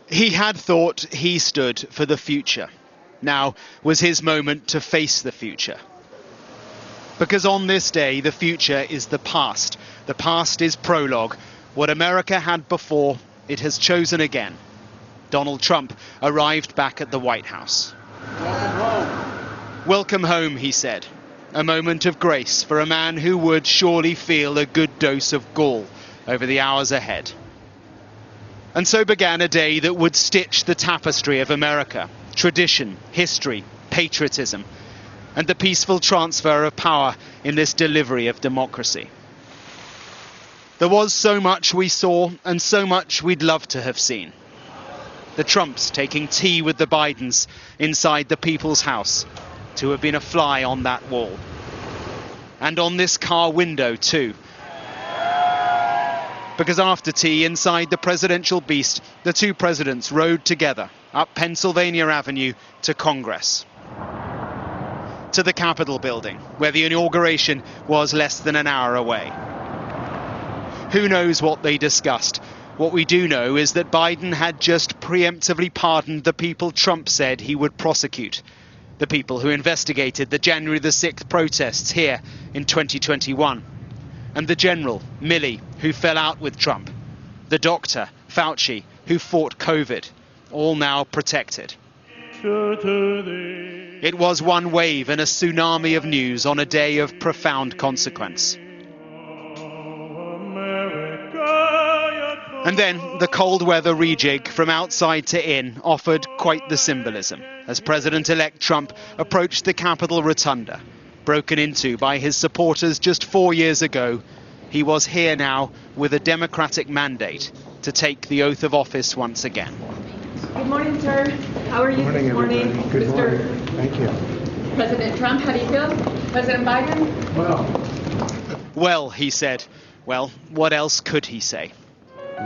He had thought he stood for the future. Now was his moment to face the future. Because on this day, the future is the past. The past is prologue. What America had before, it has chosen again. Donald Trump arrived back at the White House. Welcome home, he said. A moment of grace for a man who would surely feel a good dose of gall over the hours ahead. And so began a day that would stitch the tapestry of America. Tradition, history, patriotism, and the peaceful transfer of power in this delivery of democracy. There was so much we saw and so much we'd love to have seen. The Trumps taking tea with the Bidens inside the People's House, to have been a fly on that wall. And on this car window too. Because after tea inside the presidential beast, the two presidents rode together up Pennsylvania Avenue to Congress. To the Capitol building, where the inauguration was less than an hour away. Who knows what they discussed? What we do know is that Biden had just preemptively pardoned the people Trump said he would prosecute. The people who investigated the January the 6th protests here in 2021. And the general, Milley, who fell out with Trump. The doctor, Fauci, who fought COVID. All now protected. It was one wave and a tsunami of news on a day of profound consequence. And then the cold weather rejig from outside to in offered quite the symbolism as President-elect Trump approached the Capitol Rotunda. Broken into by his supporters just 4 years ago, he was here now with a Democratic mandate to take the oath of office once again. Good morning, sir. How are you this morning? Good morning. Thank you. President Trump, how do you feel? President Biden? Well, he said. Well, what else could he say?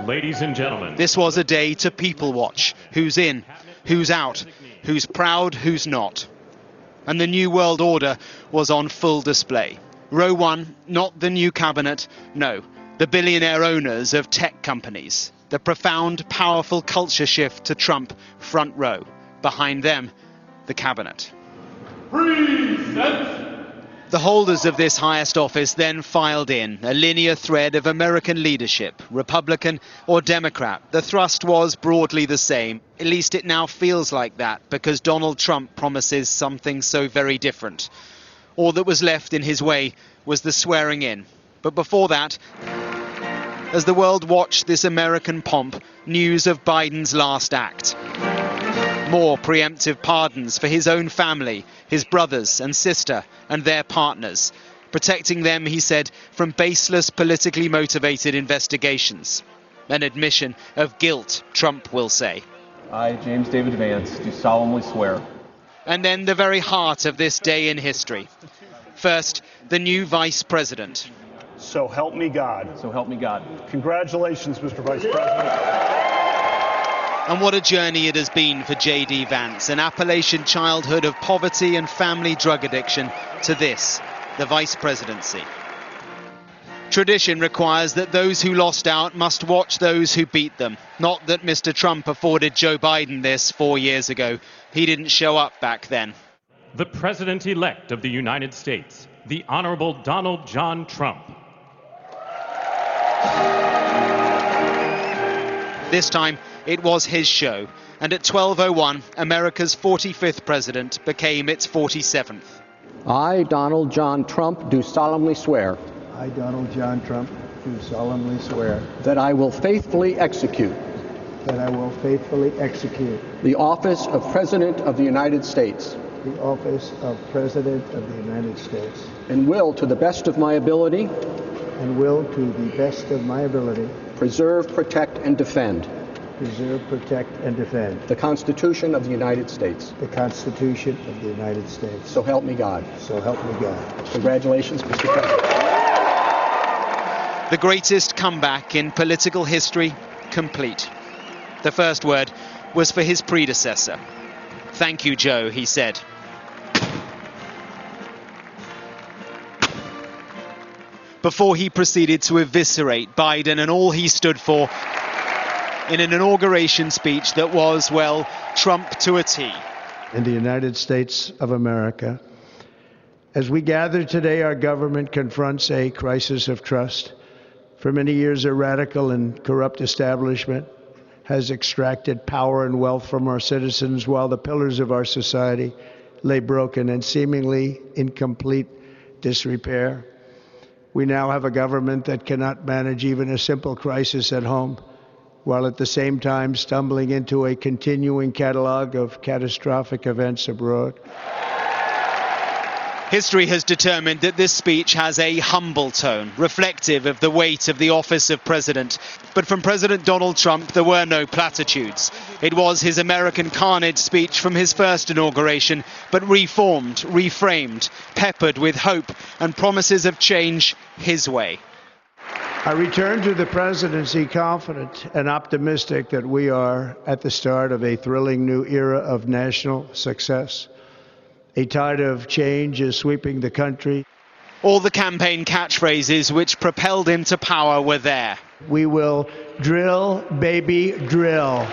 Ladies and gentlemen. This was a day to people watch. Who's in, who's out, who's proud, who's not. And the New World Order was on full display. Row one, not the new cabinet, no, the billionaire owners of tech companies. The profound, powerful culture shift to Trump, front row. Behind them, the cabinet. Present. The holders of this highest office then filed in, a linear thread of American leadership, Republican or Democrat. The thrust was broadly the same. At least it now feels like that, because Donald Trump promises something so very different. All that was left in his way was the swearing in. But before that, as the world watched this American pomp, news of Biden's last act. More preemptive pardons for his own family, his brothers and sister and their partners, protecting them, he said, from baseless politically motivated investigations. An admission of guilt, Trump will say. I, James David Vance, do solemnly swear. And then the very heart of this day in history. First, the new vice president. So help me God. So help me God. Congratulations, Mr. Vice President. And what a journey it has been for J.D. Vance, an Appalachian childhood of poverty and family drug addiction, to this, the vice presidency. Tradition requires that those who lost out must watch those who beat them. Not that Mr. Trump afforded Joe Biden this 4 years ago. He didn't show up back then. The President-elect of the United States, the Honorable Donald John Trump. This time, it was his show, and at 12:01, America's 45th president became its 47th. I, Donald John Trump, do solemnly swear. I, Donald John Trump, do solemnly swear. That I will faithfully execute. That I will faithfully execute. The office of President of the United States. The office of President of the United States. And will, to the best of my ability. And will, to the best of my ability. Preserve, protect, and defend. Preserve, protect, and defend. The Constitution of the United States. The Constitution of the United States. So help me God. So help me God. Congratulations, Mr. President. The greatest comeback in political history, complete. The first word was for his predecessor. Thank you, Joe, he said. Before he proceeded to eviscerate Biden and all he stood for, in an inauguration speech that was, well, Trump to a T. In the United States of America, as we gather today, our government confronts a crisis of trust. For many years, a radical and corrupt establishment has extracted power and wealth from our citizens while the pillars of our society lay broken and seemingly in complete disrepair. We now have a government that cannot manage even a simple crisis at home, while at the same time stumbling into a continuing catalog of catastrophic events abroad. History has determined that this speech has a humble tone, reflective of the weight of the office of president. But from President Donald Trump, there were no platitudes. It was his American carnage speech from his first inauguration, but reformed, reframed, peppered with hope and promises of change his way. I return to the presidency confident and optimistic that we are at the start of a thrilling new era of national success. A tide of change is sweeping the country. All the campaign catchphrases which propelled him to power were there. We will drill, baby, drill.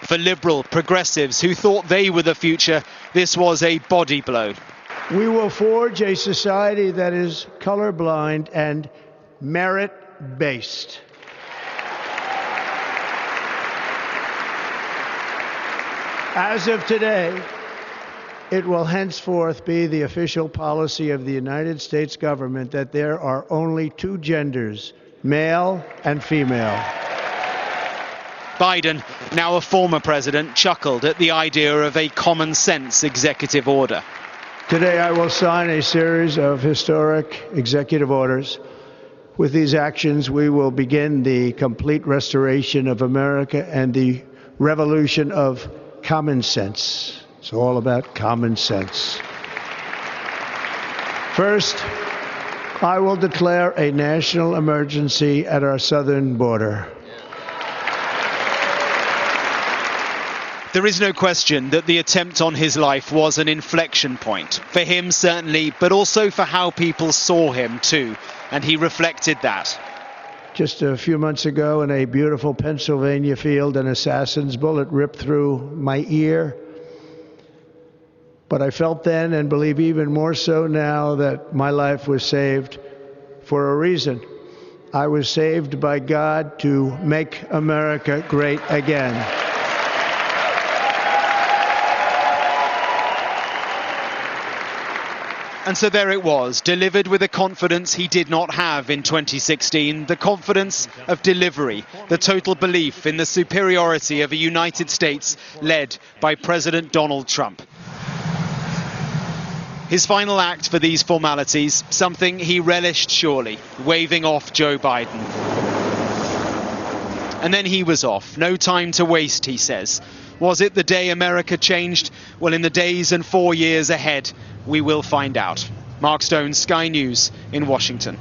For liberal progressives who thought they were the future, this was a body blow. We will forge a society that is colorblind and merit-based. As of today, it will henceforth be the official policy of the United States government that there are only two genders, male and female. Biden, now a former president, chuckled at the idea of a common sense executive order. Today I will sign a series of historic executive orders. With these actions, we will begin the complete restoration of America and the revolution of common sense. It's all about common sense. First, I will declare a national emergency at our southern border. There is no question that the attempt on his life was an inflection point. For him, certainly, but also for how people saw him, too. And he reflected that. Just a few months ago in a beautiful Pennsylvania field, an assassin's bullet ripped through my ear. But I felt then, and believe even more so now, that my life was saved for a reason. I was saved by God to make America great again. And so there it was, delivered with a confidence he did not have in 2016, the confidence of delivery, the total belief in the superiority of a United States led by President Donald Trump. His final act for these formalities, something he relished surely, waving off Joe Biden. And then he was off. No time to waste, he says. Was it the day America changed? Well, in the days and 4 years ahead, we will find out. Mark Stone, Sky News in Washington.